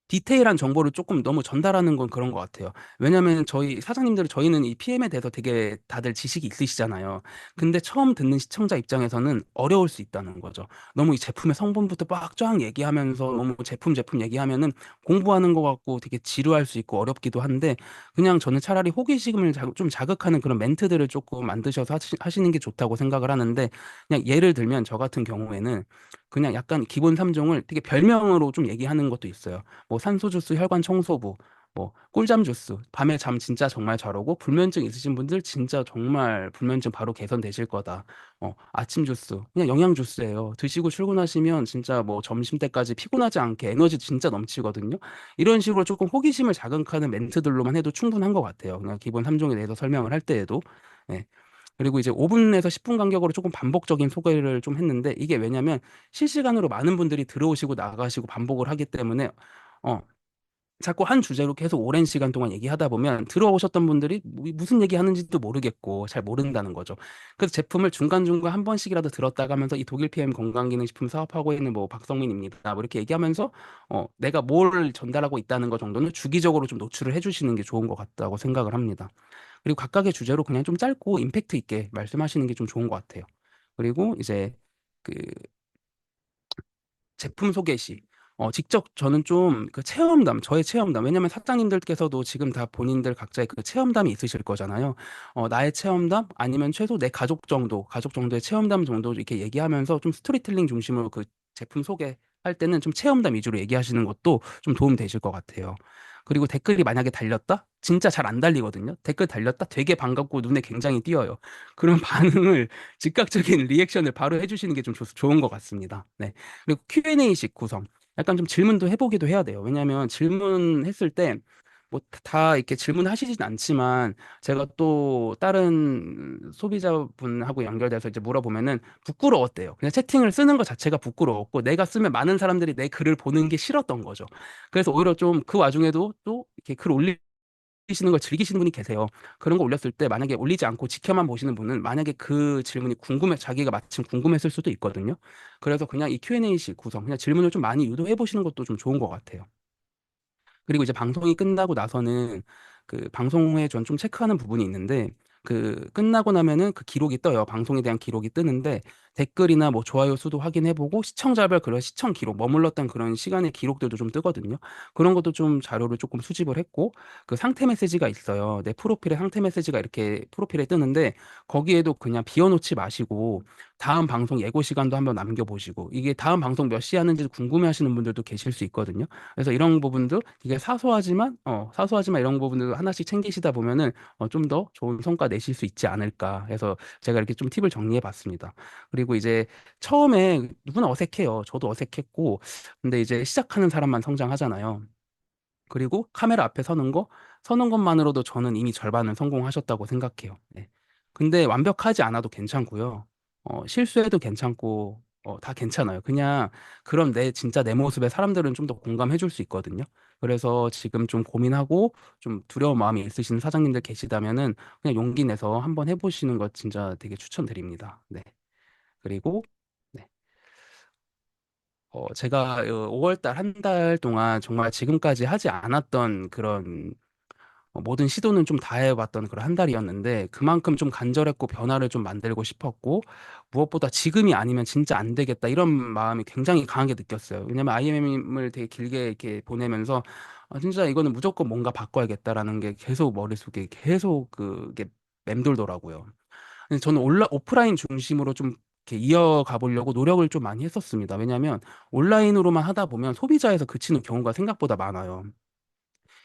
S1: 디테일한 정보를 조금 너무 전달하는 건 그런 것 같아요. 왜냐면 저희는 이 PM에 대해서 되게 다들 지식이 있으시잖아요. 근데 처음 듣는 시청자 입장에서는 어려울 수 있다는 거죠. 너무 이 제품의 성분부터 빡 쫙 얘기하면서 너무 제품 얘기하면은 공부하는 것 같고 되게 지루할 수 있고 어렵기도 한데 그냥 저는 차라리 호기심을 좀 자극하는 그런 멘트들을 조금 만드셔서 하시는 게 좋다고 생각을 하는데 그냥 예를 들면 저 같은 경우에는 그냥 약간 기본 3종을 되게 별명으로 좀 얘기하는 것도 있어요. 뭐 산소주스 혈관 청소부, 뭐 꿀잠 주스, 밤에 잠 진짜 정말 잘 오고 불면증 있으신 분들 진짜 정말 불면증 바로 개선되실 거다. 아침 주스, 그냥 영양 주스예요. 드시고 출근하시면 진짜 뭐 점심 때까지 피곤하지 않게 에너지 진짜 넘치거든요. 이런 식으로 조금 호기심을 자극하는 멘트들로만 해도 충분한 것 같아요. 그냥 기본 3종에 대해서 설명을 할 때에도. 네. 그리고 이제 5분에서 10분 간격으로 조금 반복적인 소개를 좀 했는데 이게 왜냐면 실시간으로 많은 분들이 들어오시고 나가시고 반복을 하기 때문에 어, 자꾸 한 주제로 계속 오랜 시간 동안 얘기하다 보면 들어오셨던 분들이 무슨 얘기 하는지도 모르겠고 잘 모른다는 거죠. 그래서 제품을 중간중간 한 번씩이라도 들었다가 하면서 이 독일 PM 건강기능식품 사업하고 있는 뭐 박성민입니다. 뭐 이렇게 얘기하면서 내가 뭘 전달하고 있다는 거 정도는 주기적으로 좀 노출을 해주시는 게 좋은 것 같다고 생각을 합니다. 그리고 각각의 주제로 그냥 좀 짧고 임팩트 있게 말씀하시는 게 좀 좋은 것 같아요. 그리고 이제 그 제품 소개 시 직접 저는 좀 그 체험담, 저의 체험담, 왜냐면 사장님들께서도 지금 다 본인들 각자의 그 체험담이 있으실 거잖아요. 나의 체험담 아니면 최소 내 가족 정도의 체험담 정도 이렇게 얘기하면서 좀 스토리텔링 중심으로 그 제품 소개할 때는 좀 체험담 위주로 얘기하시는 것도 좀 도움 되실 것 같아요. 그리고 댓글이 만약에 달렸다? 진짜 잘 안 달리거든요. 댓글 달렸다? 되게 반갑고 눈에 굉장히 띄어요. 그런 반응을 즉각적인 리액션을 바로 해주시는 게 좀 좋은 것 같습니다. 네. 그리고 Q&A식 구성. 약간 좀 질문도 해보기도 해야 돼요. 왜냐하면 질문했을 때 뭐 다 이렇게 질문하시진 않지만 제가 또 다른 소비자분하고 연결돼서 이제 물어보면은 부끄러웠대요. 그냥 채팅을 쓰는 것 자체가 부끄러웠고 내가 쓰면 많은 사람들이 내 글을 보는 게 싫었던 거죠. 그래서 오히려 좀 그 와중에도 또 이렇게 글 올리시는 걸 즐기시는 분이 계세요. 그런 거 올렸을 때 만약에 올리지 않고 지켜만 보시는 분은 만약에 그 질문이 자기가 마침 궁금했을 수도 있거든요. 그래서 그냥 이 Q&A식 구성, 그냥 질문을 좀 많이 유도해 보시는 것도 좀 좋은 것 같아요. 그리고 이제 방송이 끝나고 나서는 그 방송 후에 전 좀 체크하는 부분이 있는데 그 끝나고 나면은 그 기록이 떠요. 방송에 대한 기록이 뜨는데 댓글이나 뭐 좋아요 수도 확인해보고 시청자별 그런 시청 기록, 머물렀던 그런 시간의 기록들도 좀 뜨거든요. 그런 것도 좀 자료를 조금 수집을 했고 그 상태 메시지가 있어요. 내 프로필에 상태 메시지가 이렇게 프로필에 뜨는데 거기에도 그냥 비워놓지 마시고 다음 방송 예고 시간도 한번 남겨보시고 이게 다음 방송 몇 시에 하는지 궁금해하시는 분들도 계실 수 있거든요. 그래서 이런 부분도 이게 사소하지만 이런 부분들 하나씩 챙기시다 보면은 좀 더 좋은 성과 내실 수 있지 않을까 해서 제가 이렇게 좀 팁을 정리해 봤습니다. 그리고 이제 처음에 누구나 어색해요. 저도 어색했고, 근데 이제 시작하는 사람만 성장하잖아요. 그리고 카메라 앞에 서는 것만으로도 저는 이미 절반은 성공하셨다고 생각해요. 네. 근데 완벽하지 않아도 괜찮고요. 실수해도 괜찮고, 다 괜찮아요. 그냥 그런 진짜 내 모습에 사람들은 좀 더 공감해 줄 수 있거든요. 그래서 지금 좀 고민하고 좀 두려운 마음이 있으신 사장님들 계시다면은 그냥 용기 내서 한번 해보시는 것 진짜 되게 추천드립니다. 네. 그리고 네. 제가 5월 달 한 달 동안 정말 지금까지 하지 않았던 그런 모든 시도는 좀 다 해봤던 그런 한 달이었는데 그만큼 좀 간절했고 변화를 좀 만들고 싶었고 무엇보다 지금이 아니면 진짜 안 되겠다 이런 마음이 굉장히 강하게 느꼈어요. 왜냐면 IMM을 되게 길게 이렇게 보내면서 진짜 이거는 무조건 뭔가 바꿔야겠다라는 게 계속 머릿속에 계속 그게 맴돌더라고요. 근데 저는 오프라인 중심으로 좀 이렇게 이어가 보려고 노력을 좀 많이 했었습니다. 왜냐하면 온라인으로만 하다 보면 소비자에서 그치는 경우가 생각보다 많아요.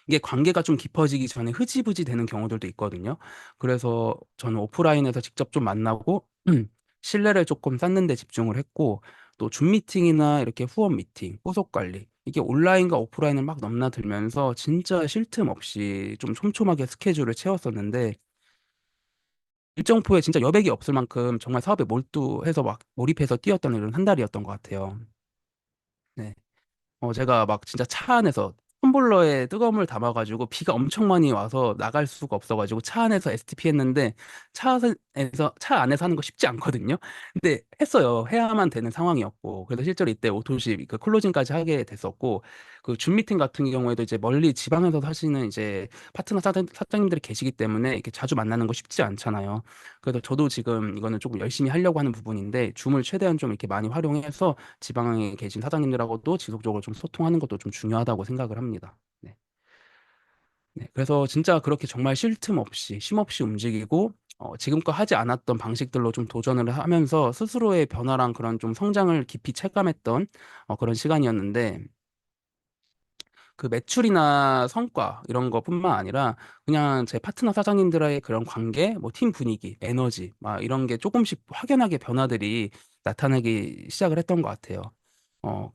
S1: 이게 관계가 좀 깊어지기 전에 흐지부지 되는 경우들도 있거든요. 그래서 저는 오프라인에서 직접 좀 만나고 신뢰를 조금 쌓는 데 집중을 했고 또 줌 미팅이나 이렇게 후원 미팅, 후속 관리 이게 온라인과 오프라인을 막 넘나들면서 진짜 쉴 틈 없이 좀 촘촘하게 스케줄을 채웠었는데 일정포에 진짜 여백이 없을 만큼 정말 사업에 몰두해서 막 몰입해서 뛰었던 이런 한 달이었던 것 같아요. 네. 제가 막 진짜 차 안에서 텀블러에 뜨거운 물 담아가지고 비가 엄청 많이 와서 나갈 수가 없어가지고 차 안에서 STP 했는데 차 안에서 하는 거 쉽지 않거든요. 근데 했어요. 해야만 되는 상황이었고 그래서 실제로 이때 오토십 그 클로징까지 하게 됐었고 그 줌 미팅 같은 경우에도 이제 멀리 지방에서 사시는 이제 파트너 사장님들이 계시기 때문에 이렇게 자주 만나는 거 쉽지 않잖아요. 그래서 저도 지금 이거는 조금 열심히 하려고 하는 부분인데 줌을 최대한 좀 이렇게 많이 활용해서 지방에 계신 사장님들하고도 지속적으로 좀 소통하는 것도 좀 중요하다고 생각을 합니다. 네. 네. 그래서 진짜 그렇게 정말 쉴 틈 없이, 쉼 없이 움직이고, 지금껏 하지 않았던 방식들로 좀 도전을 하면서 스스로의 변화랑 그런 좀 성장을 깊이 체감했던 그런 시간이었는데, 그 매출이나 성과 이런 거뿐만 아니라 그냥 제 파트너 사장님들의 그런 관계, 뭐 팀 분위기, 에너지, 막 이런 게 조금씩 확연하게 변화들이 나타나기 시작을 했던 것 같아요.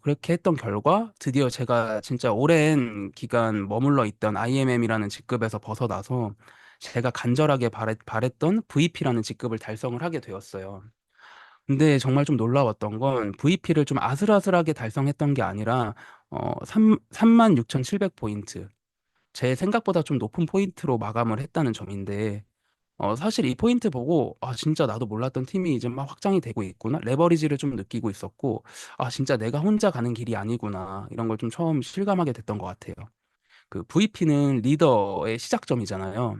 S1: 그렇게 했던 결과 드디어 제가 진짜 오랜 기간 머물러 있던 IMM이라는 직급에서 벗어나서 제가 간절하게 바랬던 VP라는 직급을 달성을 하게 되었어요. 근데 정말 좀 놀라웠던 건 VP를 좀 아슬아슬하게 달성했던 게 아니라 36,700포인트. 제 생각보다 좀 높은 포인트로 마감을 했다는 점인데 사실 이 포인트 보고 아 진짜 나도 몰랐던 팀이 이제 막 확장이 되고 있구나. 레버리지를 좀 느끼고 있었고 아 진짜 내가 혼자 가는 길이 아니구나. 이런 걸 좀 처음 실감하게 됐던 것 같아요. 그 VP는 리더의 시작점이잖아요.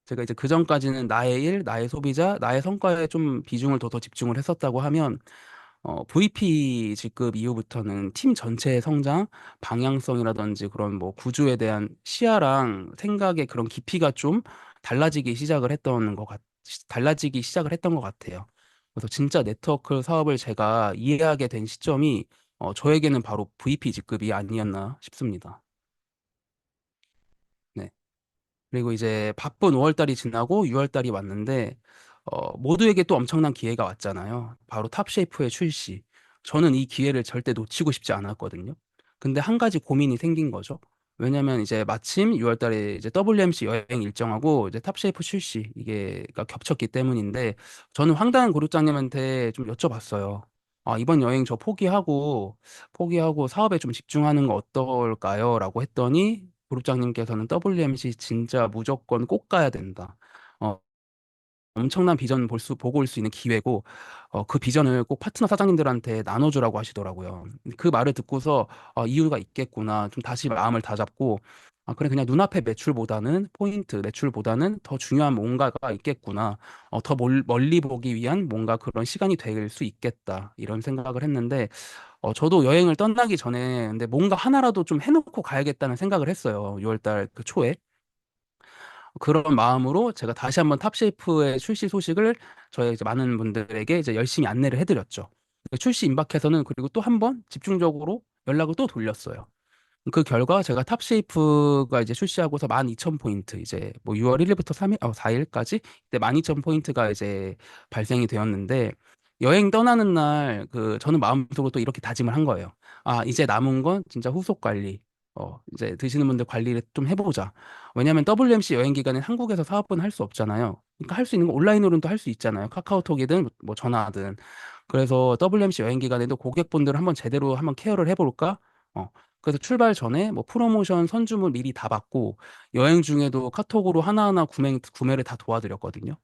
S1: 제가 이제 그전까지는 나의 일, 나의 소비자, 나의 성과에 좀 비중을 더 집중을 했었다고 하면 VP 직급 이후부터는 팀 전체의 성장, 방향성이라든지 그런 뭐 구조에 대한 시야랑 생각의 그런 깊이가 좀 달라지기 시작을 했던 것 같아요. 그래서 진짜 네트워크 사업을 제가 이해하게 된 시점이 저에게는 바로 VP 직급이 아니었나 싶습니다. 네. 그리고 이제 바쁜 5월달이 지나고 6월달이 왔는데 모두에게 또 엄청난 기회가 왔잖아요. 바로 탑쉐이프의 출시. 저는 이 기회를 절대 놓치고 싶지 않았거든요. 근데 한 가지 고민이 생긴 거죠. 왜냐면 이제 마침 6월달에 이제 WMC 여행 일정하고 이제 탑쉐이프 출시 이게가 겹쳤기 때문인데 저는 황당한 고luc장님한테 좀 여쭤봤어요. 아, 이번 여행 저 포기하고 사업에 좀 집중하는 거 어떨까요? 라고 했더니 고luc장님께서는 WMC 진짜 무조건 꼭 가야 된다. 어, 엄청난 비전 보고 올 수 있는 기회고, 그 비전을 꼭 파트너 사장님들한테 나눠주라고 하시더라고요. 그 말을 듣고서, 이유가 있겠구나. 좀 다시 마음을 다잡고, 아, 그래, 그냥 눈앞의 매출보다는 더 중요한 뭔가가 있겠구나. 더 멀리 보기 위한 뭔가 그런 시간이 될 수 있겠다. 이런 생각을 했는데, 저도 여행을 떠나기 전에, 근데 뭔가 하나라도 좀 해놓고 가야겠다는 생각을 했어요. 6월달 그 초에. 그런 마음으로 제가 다시 한번 탑쉐이프의 출시 소식을 저희 이제 많은 분들에게 이제 열심히 안내를 해드렸죠. 출시 임박해서는 그리고 또 한 번 집중적으로 연락을 또 돌렸어요. 그 결과 제가 탑쉐이프가 이제 출시하고서 12,000포인트 이제 뭐 6월 1일부터 3일, 4일까지 이때 12,000포인트가 이제 발생이 되었는데 여행 떠나는 날 저는 마음속으로 또 이렇게 다짐을 한 거예요. 아, 이제 남은 건 진짜 후속 관리. 이제 드시는 분들 관리를 좀 해보자. 왜냐하면 WMC 여행 기간에 한국에서 사업은 할 수 없잖아요. 그러니까 할 수 있는 거 온라인으로는 또 할 수 있잖아요. 카카오톡이든 뭐 전화든. 그래서 WMC 여행 기간에도 고객분들을 한번 제대로 한번 케어를 해볼까? 어, 그래서 출발 전에 뭐 프로모션 선주문 미리 다 받고 여행 중에도 카톡으로 하나하나 구매를 다 도와드렸거든요.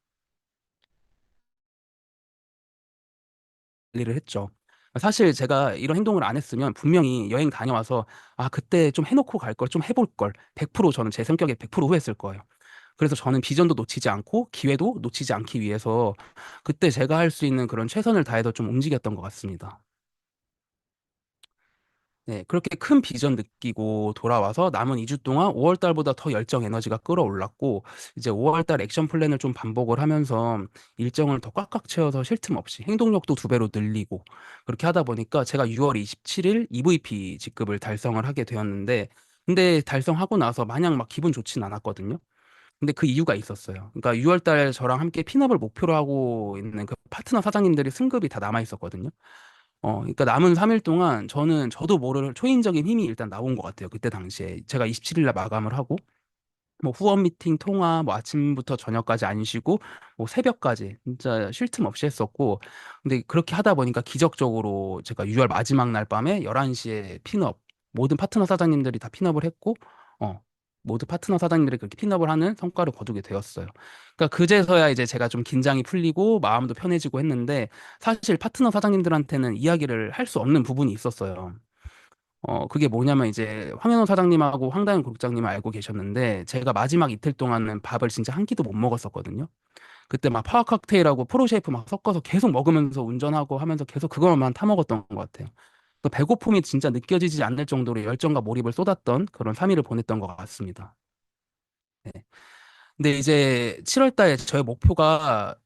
S1: 관리를 했죠. 사실 제가 이런 행동을 안 했으면 분명히 여행 다녀와서 아, 그때 좀 해놓고 갈 걸, 좀 해볼 걸. 100% 저는 제 성격에 100% 후회했을 거예요. 그래서 저는 비전도 놓치지 않고 기회도 놓치지 않기 위해서 그때 제가 할 수 있는 그런 최선을 다해서 좀 움직였던 것 같습니다. 네, 그렇게 큰 비전 느끼고 돌아와서 남은 2주 동안 5월 달보다 더 열정 에너지가 끌어올랐고 이제 5월 달 액션 플랜을 좀 반복을 하면서 일정을 더 꽉꽉 채워서 쉴 틈 없이 행동력도 2배로 늘리고 그렇게 하다 보니까 제가 6월 27일 EVP 직급을 달성을 하게 되었는데 근데 달성하고 나서 마냥 막 기분 좋진 않았거든요. 근데 그 이유가 있었어요. 그러니까 6월 달 저랑 함께 핀업을 목표로 하고 있는 그 파트너 사장님들이 승급이 다 남아 있었거든요. 그러니까 남은 3일 동안 저도 모를 초인적인 힘이 일단 나온 것 같아요. 그때 당시에. 제가 27일 날 마감을 하고, 뭐 후원 미팅, 통화, 뭐 아침부터 저녁까지 안 쉬고, 뭐 새벽까지 진짜 쉴 틈 없이 했었고, 근데 그렇게 하다 보니까 기적적으로 제가 6월 마지막 날 밤에 11시에 핀업, 모든 파트너 사장님들이 다 핀업을 했고, 어, 모두 파트너 사장님들이 그렇게 핀업을 하는 성과를 거두게 되었어요. 그러니까 그제서야 이제 제가 좀 긴장이 풀리고 마음도 편해지고 했는데, 사실 파트너 사장님들한테는 이야기를 할 수 없는 부분이 있었어요. 그게 뭐냐면 이제 황현호 사장님하고 황다현 국장님을 알고 계셨는데 제가 마지막 이틀 동안은 밥을 진짜 한 끼도 못 먹었었거든요. 그때 막 파워 칵테일하고 프로쉐이프 막 섞어서 계속 먹으면서 운전하고 하면서 계속 그것만 타먹었던 것 같아요. 그 배고픔이 진짜 느껴지지 않을 정도로 열정과 몰입을 쏟았던 그런 3일을 보냈던 것 같습니다. 네. 근데 이제 7월 달에 저의 목표가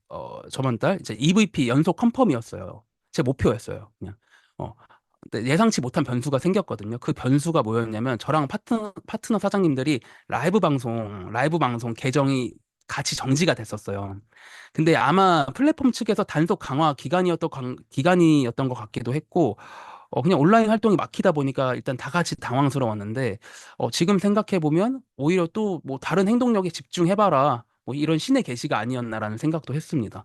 S1: 저번 달 이제 EVP 연속 컨펌이었어요. 제 목표였어요. 그냥. 어, 근데 예상치 못한 변수가 생겼거든요. 그 변수가 뭐였냐면 저랑 파트너 사장님들이 라이브 방송 계정이 같이 정지가 됐었어요. 근데 아마 플랫폼 측에서 단속 강화 기간이었던 것 같기도 했고, 그냥 온라인 활동이 막히다 보니까 일단 다 같이 당황스러웠는데, 지금 생각해보면 오히려 또 뭐 다른 행동력에 집중해봐라. 뭐 이런 신의 계시가 아니었나라는 생각도 했습니다.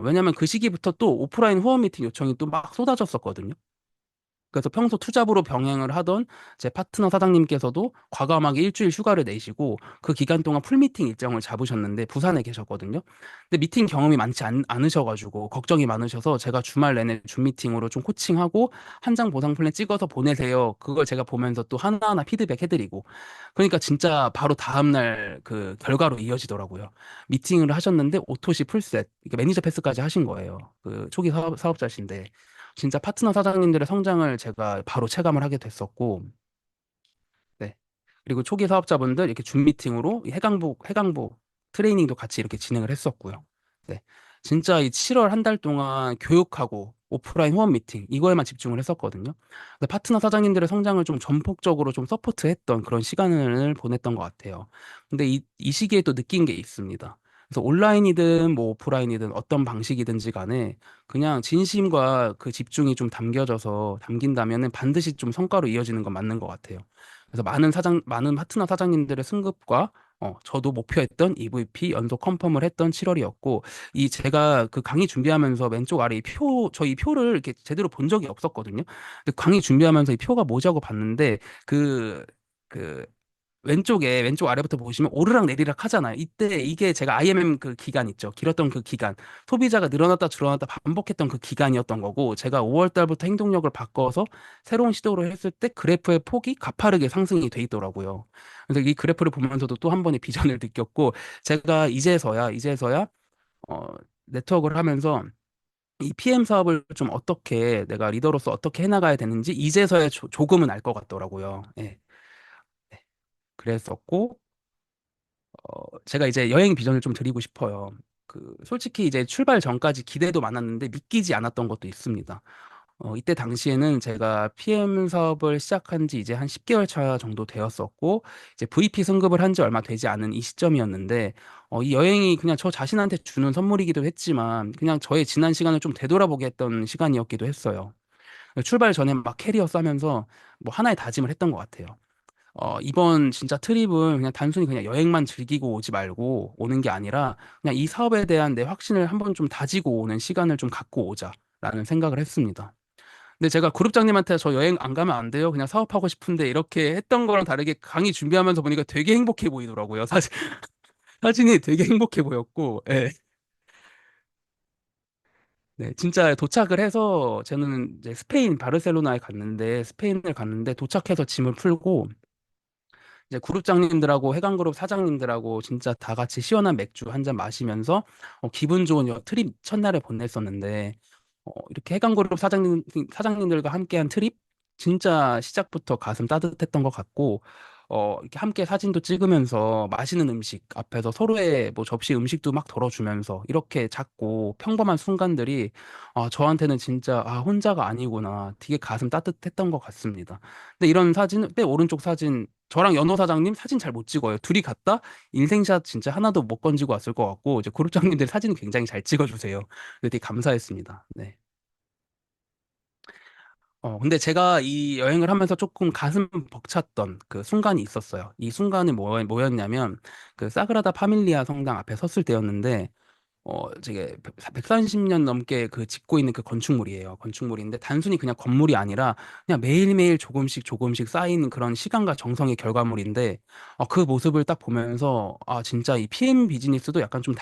S1: 왜냐면 그 시기부터 또 오프라인 후원 미팅 요청이 또 막 쏟아졌었거든요. 그래서 평소 투잡으로 병행을 하던 제 파트너 사장님께서도 과감하게 일주일 휴가를 내시고 그 기간 동안 풀미팅 일정을 잡으셨는데 부산에 계셨거든요. 근데 미팅 경험이 많지 않으셔가지고 걱정이 많으셔서 제가 주말 내내 줌 미팅으로 좀 코칭하고 한 장 보상 플랜 찍어서 보내세요. 그걸 제가 보면서 또 하나하나 피드백 해드리고. 그러니까 진짜 바로 다음날 그 결과로 이어지더라고요. 미팅을 하셨는데 오토시 풀셋, 이게 매니저 패스까지 하신 거예요. 그 초기 사업자신데. 진짜 파트너 사장님들의 성장을 제가 바로 체감을 하게 됐었고, 네. 그리고 초기 사업자분들 이렇게 줌 미팅으로 이 해강부 트레이닝도 같이 이렇게 진행을 했었고요. 네. 진짜 이 7월 한 달 동안 교육하고 오프라인 후원 미팅 이거에만 집중을 했었거든요. 근데 파트너 사장님들의 성장을 좀 전폭적으로 좀 서포트했던 그런 시간을 보냈던 것 같아요. 근데 이 시기에 또 느낀 게 있습니다. 그래서 온라인이든 뭐 오프라인이든 어떤 방식이든지 간에 그냥 진심과 그 집중이 좀 담긴다면은 반드시 좀 성과로 이어지는 건 맞는 것 같아요. 그래서 많은 파트너 사장님들의 승급과 저도 목표했던 EVP 연속 컨펌을 했던 7월이었고, 제가 그 강의 준비하면서 왼쪽 아래 저희 표를 이렇게 제대로 본 적이 없었거든요. 근데 강의 준비하면서 이 표가 뭐지 하고 봤는데, 그, 그, 왼쪽 아래부터 보시면 오르락 내리락 하잖아요. 이때 이게 제가 IMM 그 기간 있죠. 길었던 그 기간. 소비자가 늘어났다 줄어났다 반복했던 그 기간이었던 거고, 제가 5월 달부터 행동력을 바꿔서 새로운 시도를 했을 때 그래프의 폭이 가파르게 상승이 돼 있더라고요. 그래서 이 그래프를 보면서도 또 한 번의 비전을 느꼈고, 제가 이제서야 어, 네트워크를 하면서 이 PM 사업을 좀 어떻게 내가 리더로서 어떻게 해나가야 되는지 이제서야 조금은 알 것 같더라고요. 예. 네. 그랬었고, 제가 이제 여행 비전을 좀 드리고 싶어요. 솔직히 이제 출발 전까지 기대도 많았는데 믿기지 않았던 것도 있습니다. 이때 당시에는 제가 PM 사업을 시작한 지 이제 한 10개월 차 정도 되었었고, 이제 VP 승급을 한 지 얼마 되지 않은 이 시점이었는데, 이 여행이 그냥 저 자신한테 주는 선물이기도 했지만, 그냥 저의 지난 시간을 좀 되돌아보게 했던 시간이었기도 했어요. 출발 전에 막 캐리어 싸면서 뭐 하나의 다짐을 했던 것 같아요. 이번 진짜 트립은 그냥 단순히 그냥 여행만 즐기고 오지 말고 오는 게 아니라 그냥 이 사업에 대한 내 확신을 한번 좀 다지고 오는 시간을 좀 갖고 오자라는 생각을 했습니다. 근데 제가 그룹장님한테 저 여행 안 가면 안 돼요? 그냥 사업하고 싶은데 이렇게 했던 거랑 다르게 강의 준비하면서 보니까 되게 행복해 보이더라고요. 사진이 되게 행복해 보였고, 예. 네, 진짜 도착을 해서 저는 이제 스페인을 갔는데 도착해서 짐을 풀고 이제 그룹장님들하고 해강그룹 사장님들하고 진짜 다 같이 시원한 맥주 한 잔 마시면서 기분 좋은 트립 첫날에 보냈었는데 이렇게 해강그룹 사장님들과 함께한 트립 진짜 시작부터 가슴 따뜻했던 것 같고 이렇게 함께 사진도 찍으면서 맛있는 음식 앞에서 서로의 뭐 접시 음식도 막 덜어주면서 이렇게 작고 평범한 순간들이 저한테는 진짜 혼자가 아니구나 되게 가슴 따뜻했던 것 같습니다. 근데 이런 사진, 빼 오른쪽 사진, 저랑 연호 사장님 사진 잘 못 찍어요. 둘이 갔다 인생샷 진짜 하나도 못 건지고 왔을 것 같고, 이제 그룹장님들 사진 굉장히 잘 찍어주세요. 되게 감사했습니다. 네. 근데 제가 이 여행을 하면서 조금 가슴 벅찼던 그 순간이 있었어요. 이 순간이 뭐였냐면, 그 사그라다 파밀리아 성당 앞에 섰을 때였는데, 되게 130년 넘게 그 짓고 있는 그 건축물이에요. 건축물인데 단순히 그냥 건물이 아니라 그냥 매일매일 조금씩 조금씩 쌓인 그런 시간과 정성의 결과물인데 그 모습을 딱 보면서 진짜 이 PM 비즈니스도 약간 좀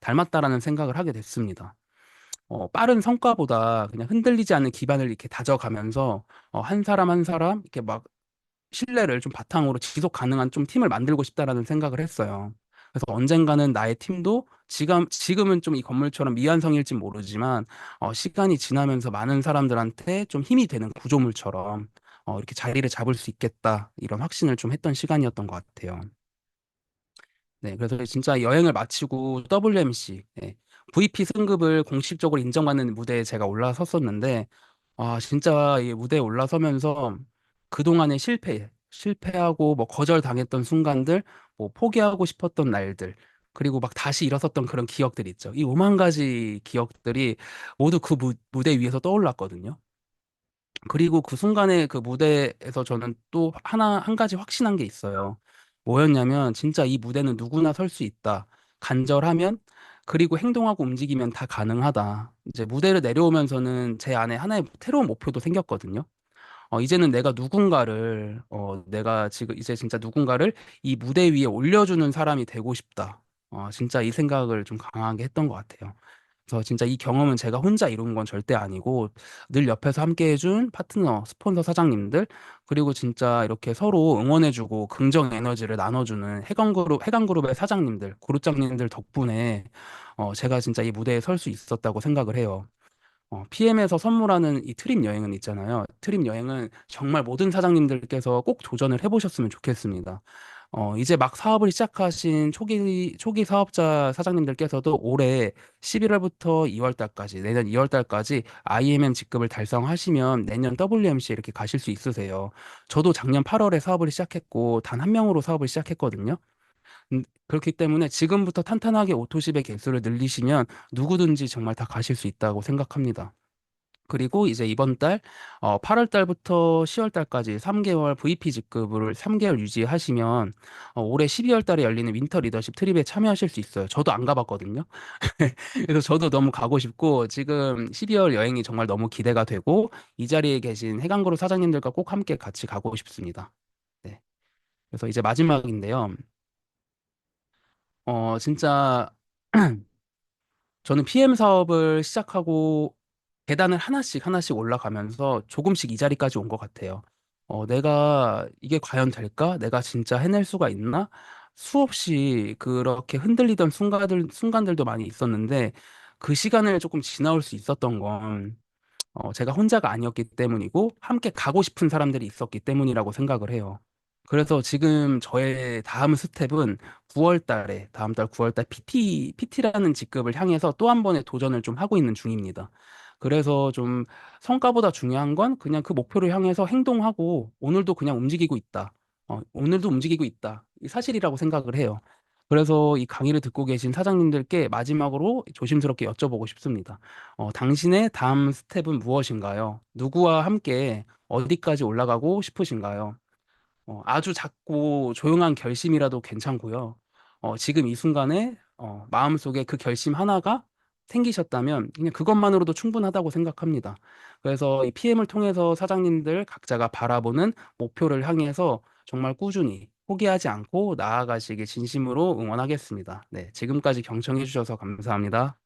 S1: 닮았다라는 생각을 하게 됐습니다. 빠른 성과보다 그냥 흔들리지 않는 기반을 이렇게 다져가면서 한 사람 한 사람 이렇게 막 신뢰를 좀 바탕으로 지속 가능한 좀 팀을 만들고 싶다라는 생각을 했어요. 그래서 언젠가는 나의 팀도 지금은 좀 이 건물처럼 미완성일진 모르지만 시간이 지나면서 많은 사람들한테 좀 힘이 되는 구조물처럼 이렇게 자리를 잡을 수 있겠다 이런 확신을 좀 했던 시간이었던 것 같아요. 네, 그래서 진짜 여행을 마치고 WMC, VP 승급을 공식적으로 인정받는 무대에 제가 올라섰었는데 진짜 이 무대에 올라서면서 그동안의 실패하고 뭐 거절당했던 순간들, 뭐 포기하고 싶었던 날들, 그리고 막 다시 일어섰던 그런 기억들 있죠. 이 오만 가지 기억들이 모두 그 무대 위에서 떠올랐거든요. 그리고 그 순간에 그 무대에서 저는 또 한 가지 확신한 게 있어요. 뭐였냐면, 진짜 이 무대는 누구나 설 수 있다. 간절하면, 그리고 행동하고 움직이면 다 가능하다. 이제 무대를 내려오면서는 제 안에 하나의 새로운 목표도 생겼거든요. 이제는 내가 지금 이제 진짜 누군가를 이 무대 위에 올려주는 사람이 되고 싶다. 진짜 이 생각을 좀 강하게 했던 것 같아요. 그래서 진짜 이 경험은 제가 혼자 이룬 건 절대 아니고 늘 옆에서 함께 해준 파트너, 스폰서 사장님들, 그리고 진짜 이렇게 서로 응원해주고 긍정 에너지를 나눠주는 해강그룹의 사장님들, 그룹장님들 덕분에 제가 진짜 이 무대에 설 수 있었다고 생각을 해요. PM에서 선물하는 이 트립 여행은 있잖아요. 트립 여행은 정말 모든 사장님들께서 꼭 도전을 해보셨으면 좋겠습니다. 이제 막 사업을 시작하신 초기 사업자 사장님들께서도 올해 11월부터 2월 달까지, 내년 2월 달까지 IMM 직급을 달성하시면 내년 WMC에 이렇게 가실 수 있으세요. 저도 작년 8월에 사업을 시작했고, 단 한 명으로 사업을 시작했거든요. 그렇기 때문에 지금부터 탄탄하게 오토십의 개수를 늘리시면 누구든지 정말 다 가실 수 있다고 생각합니다. 그리고 이제 이번 달 8월 달부터 10월 달까지 3개월 VP 직급을 3개월 유지하시면 올해 12월 달에 열리는 윈터 리더십 트립에 참여하실 수 있어요. 저도 안 가봤거든요. 그래서 저도 너무 가고 싶고 지금 12월 여행이 정말 너무 기대가 되고 이 자리에 계신 해강그룹 사장님들과 꼭 함께 같이 가고 싶습니다. 네. 그래서 이제 마지막인데요. 진짜 저는 PM 사업을 시작하고 계단을 하나씩 하나씩 올라가면서 조금씩 이 자리까지 온 것 같아요. 내가 이게 과연 될까? 내가 진짜 해낼 수가 있나? 수없이 그렇게 흔들리던 순간들도 많이 있었는데 그 시간을 조금 지나올 수 있었던 건 제가 혼자가 아니었기 때문이고 함께 가고 싶은 사람들이 있었기 때문이라고 생각을 해요. 그래서 지금 저의 다음 스텝은 다음 달 9월 달 PT라는 직급을 향해서 또 한 번의 도전을 좀 하고 있는 중입니다. 그래서 좀 성과보다 중요한 건 그냥 그 목표를 향해서 행동하고 오늘도 그냥 움직이고 있다. 오늘도 움직이고 있다. 이 사실이라고 생각을 해요. 그래서 이 강의를 듣고 계신 사장님들께 마지막으로 조심스럽게 여쭤보고 싶습니다. 당신의 다음 스텝은 무엇인가요? 누구와 함께 어디까지 올라가고 싶으신가요? 아주 작고 조용한 결심이라도 괜찮고요. 지금 이 순간에 마음속에 그 결심 하나가 생기셨다면 그냥 그것만으로도 충분하다고 생각합니다. 그래서 이 PM을 통해서 사장님들 각자가 바라보는 목표를 향해서 정말 꾸준히 포기하지 않고 나아가시길 진심으로 응원하겠습니다. 네, 지금까지 경청해 주셔서 감사합니다.